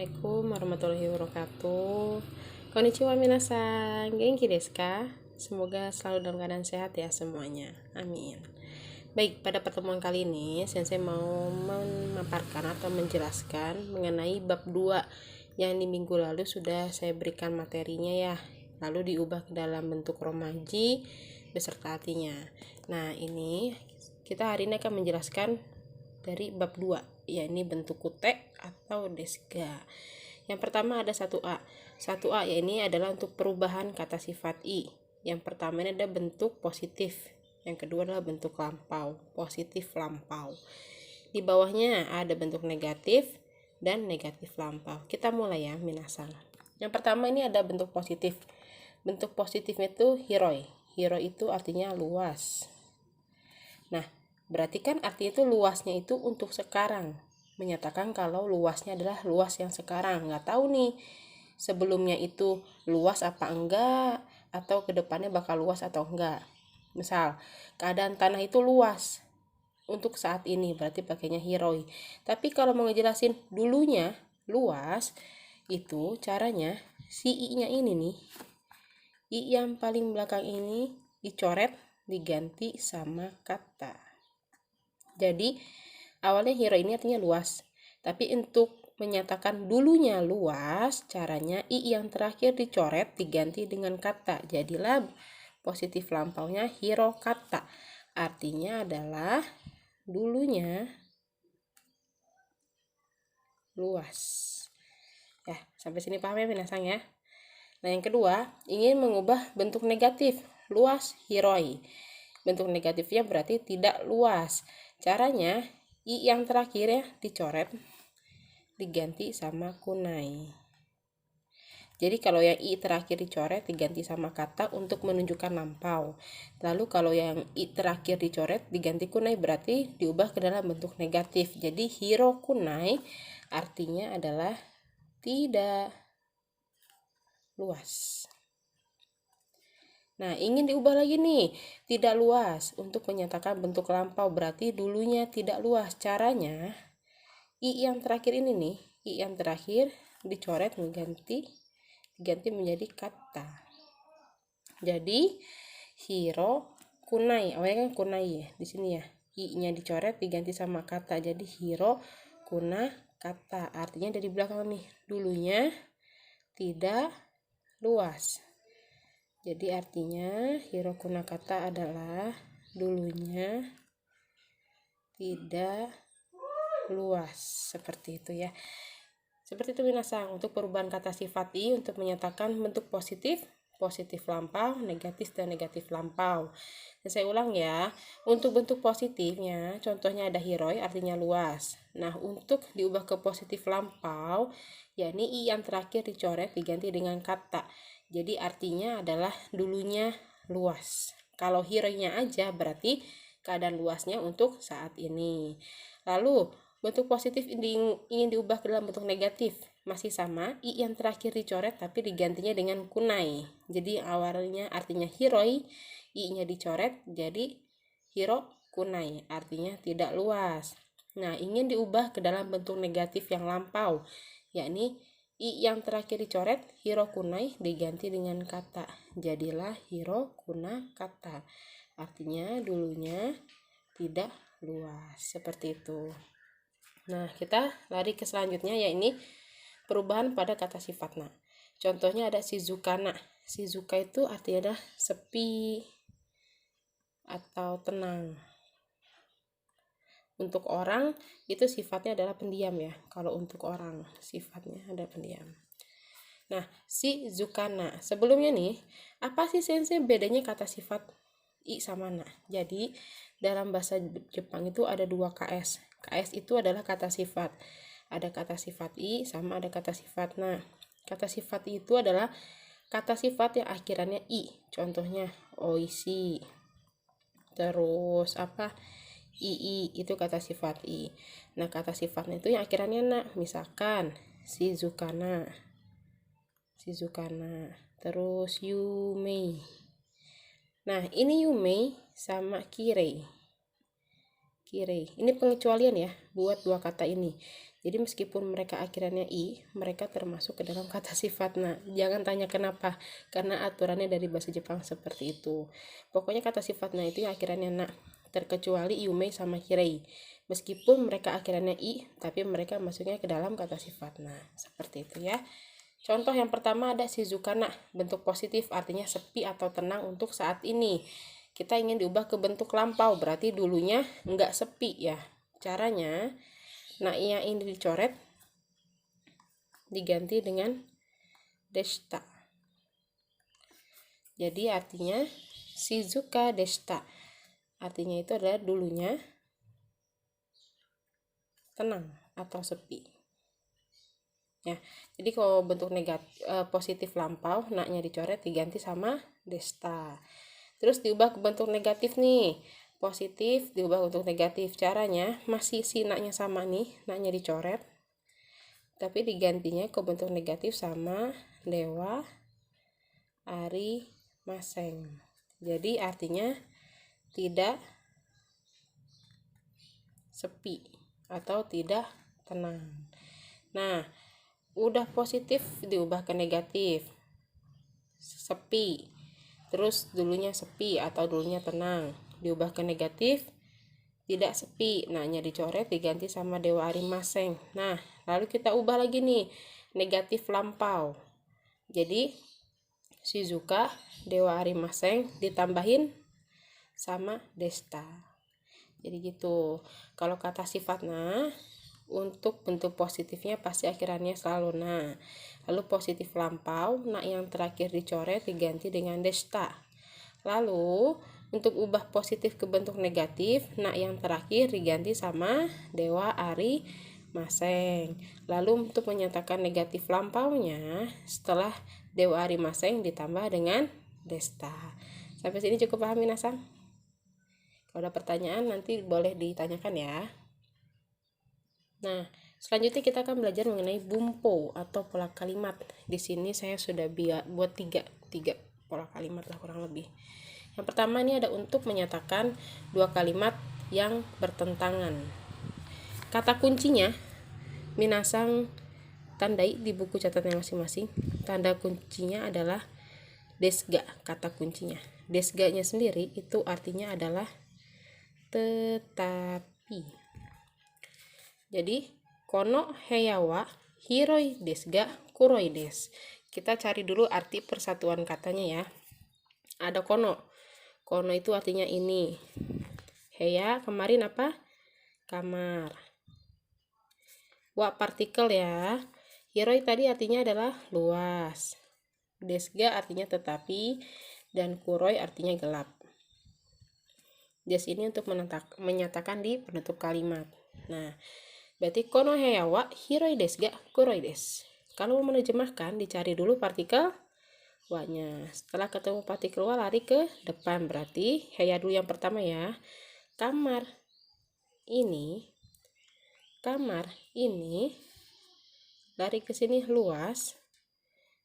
Assalamualaikum warahmatullahi wabarakatuh. Konnichiwa minasan, genki desu ka? Semoga selalu dalam keadaan sehat ya semuanya. Amin. Baik, pada pertemuan kali ini Sensei mau memaparkan atau menjelaskan mengenai bab 2 yang di minggu lalu sudah saya berikan materinya ya. Lalu diubah ke dalam bentuk romaji beserta artinya. Nah, ini kita hari ini akan menjelaskan dari bab 2, yakni bentuk kute atau desga. Yang pertama ada 1A. 1A ya ini adalah untuk perubahan kata sifat i. Yang pertama ini ada bentuk positif. Yang kedua adalah bentuk lampau, positif lampau. Di bawahnya ada bentuk negatif dan negatif lampau. Kita mulai ya, minasan. Yang pertama ini ada bentuk positif. Bentuk positifnya itu hiroi. Hiroi itu artinya luas. Nah, berarti kan arti itu luasnya itu untuk sekarang. Menyatakan kalau luasnya adalah luas yang sekarang. Nggak tahu nih sebelumnya itu luas apa enggak, atau kedepannya bakal luas atau enggak. Misal, keadaan tanah itu luas untuk saat ini, berarti pakainya hiroi. Tapi kalau mau ngejelasin dulunya luas, itu caranya si i-nya ini nih. I yang paling belakang ini dicoret, diganti sama kata. Jadi awalnya hero ini artinya luas, tapi untuk menyatakan dulunya luas, caranya i yang terakhir dicoret diganti dengan kata. Jadilah positif lampaunya hiro kata. Artinya adalah dulunya luas. Ya, sampai sini paham ya minasang ya. Nah, yang kedua, ingin mengubah bentuk negatif, luas hiroi. Bentuk negatifnya berarti tidak luas. Caranya i yang terakhir ya dicoret, diganti sama kunai. Jadi kalau yang i terakhir dicoret diganti sama kata untuk menunjukkan lampau. Lalu kalau yang i terakhir dicoret diganti kunai berarti diubah ke dalam bentuk negatif. Jadi hiro kunai artinya adalah tidak luas. Nah, ingin diubah lagi nih, tidak luas. Untuk menyatakan bentuk lampau berarti dulunya tidak luas. Caranya, i yang terakhir ini nih, i yang terakhir dicoret diganti menjadi kata. Jadi, hiro kunai. Awalnya kan kunai ya, di sini ya. I-nya dicoret diganti sama kata. Jadi, hiro kuna kata. Artinya dari belakang nih, dulunya tidak luas. Jadi artinya hirokuna kata adalah dulunya tidak luas. Seperti itu ya. Seperti itu minasang. Untuk perubahan kata sifat i untuk menyatakan bentuk positif, positif lampau, negatif dan negatif lampau. Dan saya ulang ya. Untuk bentuk positifnya, contohnya ada hiroi artinya luas. Nah, untuk diubah ke positif lampau, yakni i yang terakhir dicoret diganti dengan kata. Jadi artinya adalah dulunya luas. Kalau hiroi-nya aja berarti keadaan luasnya untuk saat ini. Lalu bentuk positif ingin diubah ke dalam bentuk negatif. Masih sama, i yang terakhir dicoret tapi digantinya dengan kunai. Jadi awalnya artinya hiroi, i-nya dicoret jadi hiro kunai, artinya tidak luas. Nah, ingin diubah ke dalam bentuk negatif yang lampau, yakni i yang terakhir dicoret, hiro kunai diganti dengan kata. Jadilah hiro kuna kata. Artinya dulunya tidak luas. Seperti itu. Nah, kita lari ke selanjutnya, yakni perubahan pada kata sifat. Nah, contohnya ada shizukana. Shizuka itu artinya adalah sepi atau tenang. Untuk orang itu sifatnya adalah pendiam ya. Kalau untuk orang sifatnya ada pendiam. Nah, shizukana. Sebelumnya nih, apa sih sensei bedanya kata sifat i sama na? Jadi, dalam bahasa Jepang itu ada 2 ks. Ks itu adalah kata sifat. Ada kata sifat i sama ada kata sifat na. Kata sifat i itu adalah kata sifat yang akhirannya i. Contohnya oishi. Terus apa? Ii itu kata sifat i. Nah, kata sifatnya itu yang akhirannya na. Misalkan shizukana. Terus yumei. Nah, ini yumei sama kirei. kirei. Ini pengecualian ya buat dua kata ini. Jadi meskipun mereka akhirannya i, mereka termasuk ke dalam kata sifat na. Jangan tanya kenapa, karena aturannya dari bahasa Jepang seperti itu. Pokoknya kata sifat na itu yang akhirannya na, terkecuali yume sama kirei. Meskipun mereka akhirannya i, tapi mereka masuknya ke dalam kata sifat na. Seperti itu ya. Contoh yang pertama ada shizukana, bentuk positif artinya sepi atau tenang untuk saat ini. Kita ingin diubah ke bentuk lampau, berarti dulunya enggak sepi ya. Caranya, na-nya ini dicoret, diganti dengan deshita. Jadi artinya shizuka deshita. Artinya itu adalah dulunya tenang atau sepi. Ya, jadi kalau bentuk negatif positif lampau, na-nya dicoret diganti sama deshita. Terus diubah ke bentuk negatif nih. Positif diubah untuk negatif. Caranya masih si na-nya sama nih, na-nya dicoret. Tapi digantinya ke bentuk negatif sama dewa ari maseng. Jadi artinya tidak sepi atau tidak tenang. Nah, udah positif diubah ke negatif. Sepi. Terus dulunya sepi atau dulunya tenang, diubah ke negatif, tidak sepi, nah-nya dicoret diganti sama dewa ari maseng. Nah, lalu kita ubah lagi nih, negatif lampau. Jadi shizuka dewa ari maseng ditambahin sama deshita. Jadi gitu. Kalau kata sifat na, untuk bentuk positifnya pasti akhirannya selalu na. Lalu positif lampau, na yang terakhir dicoret diganti dengan deshita. Lalu untuk ubah positif ke bentuk negatif, na yang terakhir diganti sama dewa ari maseng. Lalu untuk menyatakan negatif lampaunya, setelah dewa ari maseng ditambah dengan deshita. Sampai sini cukup paham minasang? Kalau ada pertanyaan nanti boleh ditanyakan ya. Nah, selanjutnya kita akan belajar mengenai bumpo atau pola kalimat. Di sini saya sudah buat tiga pola kalimat lah kurang lebih. Yang pertama ini ada untuk menyatakan dua kalimat yang bertentangan. Kata kuncinya minasang tandai di buku catatan masing-masing. Tanda kuncinya adalah desga, kata kuncinya. Desga-nya sendiri itu artinya adalah tetapi. Jadi, kono heyawa hiroi desu ga kuroi desu. Kita cari dulu arti persatuan katanya ya. Ada kono. Kono itu artinya ini. Heya kemarin apa? Kamar. Wa partikel ya. Hiroi tadi artinya adalah luas. Desu ga artinya tetapi dan kuroi artinya gelap. Des ini untuk menyatakan di penutup kalimat. Nah, berarti kono heya wa hiroi desu ga kuroi desu. Kalau menerjemahkan dicari dulu partikel wa-nya. Setelah ketemu partikel wa lari ke depan, berarti heya dulu yang pertama ya. Kamar ini lari ke sini luas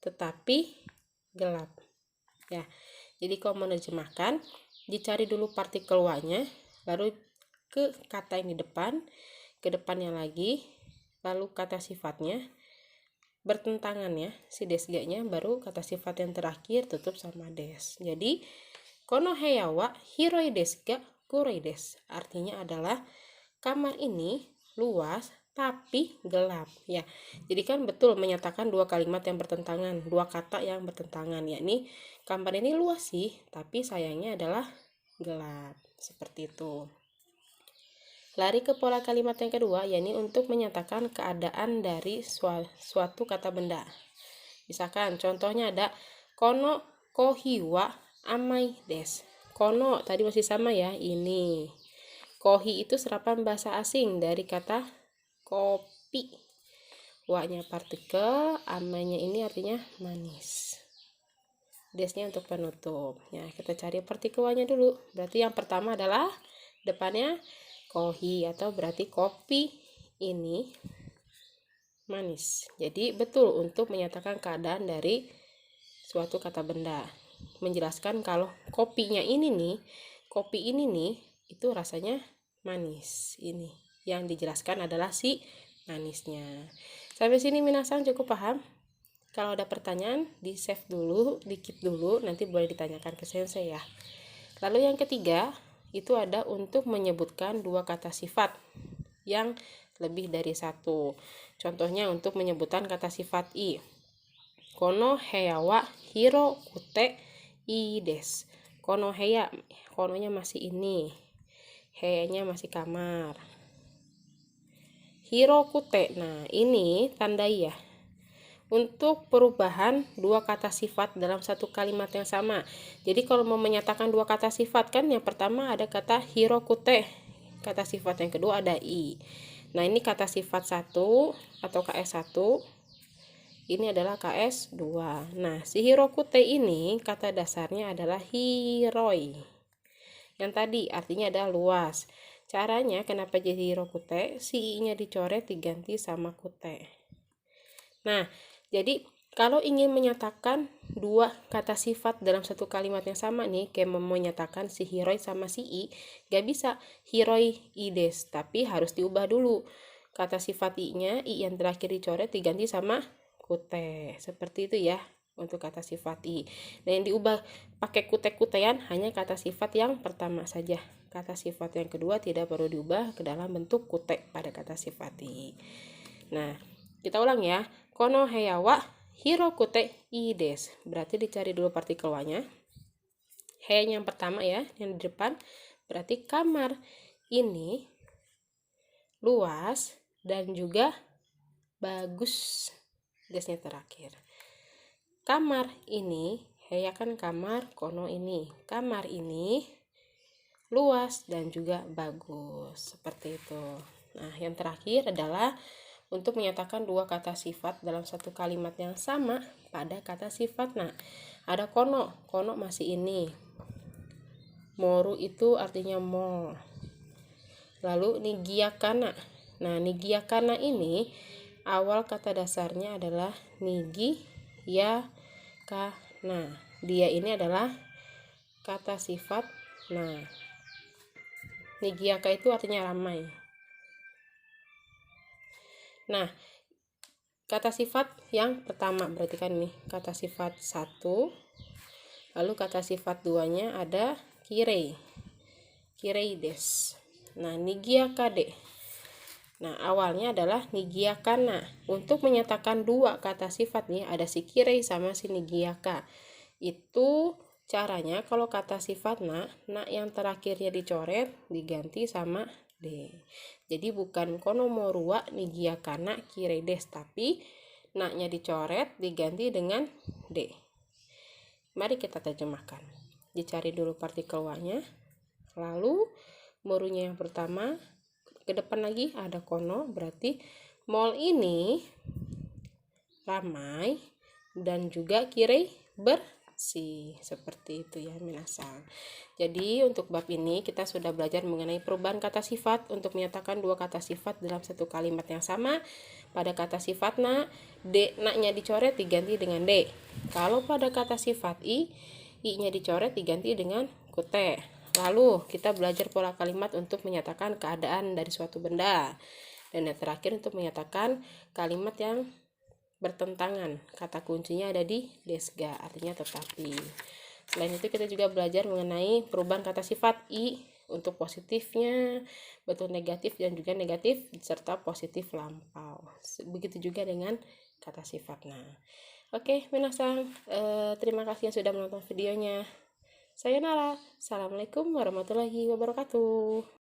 tetapi gelap. Ya. Jadi kalau menerjemahkan dicari dulu partikel wa-nya, lalu ke kata yang di depan, ke depannya lagi, lalu kata sifatnya bertentangan ya, si desga-nya, baru kata sifat yang terakhir tutup sama des. Jadi kono heya wa hiroi desu ga kuroi desu. Artinya adalah kamar ini luas tapi gelap ya. Jadi kan betul menyatakan dua kalimat yang bertentangan, dua kata yang bertentangan, yakni kamar ini luas sih, tapi sayangnya adalah gelap. Seperti itu. Lari ke pola kalimat yang kedua, yakni untuk menyatakan keadaan dari suatu kata benda. Misalkan contohnya ada kono kohi wa amai desu. Kono tadi masih sama ya, ini. Kohi itu serapan bahasa asing dari kata kopi. Wa-nya partikel, amainya ini artinya manis. Desnya untuk penutup. Ya, kita cari partikel wa-nya dulu. Berarti yang pertama adalah depannya kohi atau berarti kopi ini manis. Jadi betul untuk menyatakan keadaan dari suatu kata benda. Menjelaskan kalau kopi ini nih itu rasanya manis. Ini yang dijelaskan adalah si manisnya. Sampai sini minasan cukup paham? Kalau ada pertanyaan, di save dulu, di keep dulu, nanti boleh ditanyakan ke sensei ya. Lalu yang ketiga, itu ada untuk menyebutkan dua kata sifat yang lebih dari satu. Contohnya untuk menyebutkan kata sifat i. Kono heya wa hiro kute i des. Kono heya, kononya masih ini. Heya-nya masih kamar. Hiro kute, nah ini tandai ya. Untuk perubahan dua kata sifat dalam satu kalimat yang sama. Jadi kalau mau menyatakan dua kata sifat kan yang pertama ada kata hirokute, kata sifat yang kedua ada i. Nah ini kata sifat 1 atau KS1, ini adalah KS2. Nah si hirokute ini kata dasarnya adalah hiroi. Yang tadi artinya adalah luas. Caranya kenapa jadi hirokute, si i nya dicoret diganti sama kute. Nah jadi kalau ingin menyatakan dua kata sifat dalam satu kalimat yang sama nih, kayak menyatakan si hiroi sama si i, gak bisa hiroi ides, tapi harus diubah dulu. Kata sifat i-nya, i yang terakhir dicoret diganti sama kute. Seperti itu ya untuk kata sifat i. Nah yang diubah pakai kute-kutean hanya kata sifat yang pertama saja. Kata sifat yang kedua tidak perlu diubah ke dalam bentuk kute pada kata sifat i. Nah kita ulang ya. Kono heya wa hirokute i des. Berarti dicari dulu partikel wa-nya. He yang pertama ya, yang di depan. Berarti kamar ini luas dan juga bagus. Desnya terakhir. Kamar ini, heya kan kamar, kono ini. Kamar ini luas dan juga bagus. Seperti itu. Nah, yang terakhir adalah untuk menyatakan dua kata sifat dalam satu kalimat yang sama pada kata sifat. Nah, ada kono, kono masih ini. Moru itu artinya mall. Lalu nigiyakana. Nah, nigiyakana ini awal kata dasarnya adalah nigi ya kana. Dia ini adalah kata sifat. Nah, nigiyaka itu artinya ramai. Nah, kata sifat yang pertama berarti kan nih kata sifat 1. Lalu kata sifat 2-nya ada kirei. Kirei des. Nah, nigiyaka de. Nah, awalnya adalah nigiyakana. Untuk menyatakan dua kata sifat nih ada si kirei sama si nigiyaka. Itu caranya kalau kata sifat na yang terakhirnya dicoret diganti sama D. Jadi bukan kono morua nigiyakana kirei des, tapi na-nya dicoret diganti dengan D. Mari kita terjemahkan. Dicari dulu partikel wa-nya. Lalu morunya yang pertama, ke depan lagi ada kono, berarti mall ini ramai dan juga kirei bersih. Seperti itu ya minasan. Jadi untuk bab ini kita sudah belajar mengenai perubahan kata sifat untuk menyatakan dua kata sifat dalam satu kalimat yang sama. Pada kata sifat na, D na-nya dicoret diganti dengan D. Kalau pada kata sifat i-nya dicoret diganti dengan kute. Lalu kita belajar pola kalimat untuk menyatakan keadaan dari suatu benda. Dan yang terakhir untuk menyatakan kalimat yang bertentangan. Kata kuncinya ada di desga, artinya tetapi. Selain itu kita juga belajar mengenai perubahan kata sifat i untuk positifnya, bentuk negatif dan juga negatif serta positif lampau. Begitu juga dengan kata sifat. Nah, oke, minasan, terima kasih yang sudah menonton videonya. Sayonara. Assalamualaikum warahmatullahi wabarakatuh.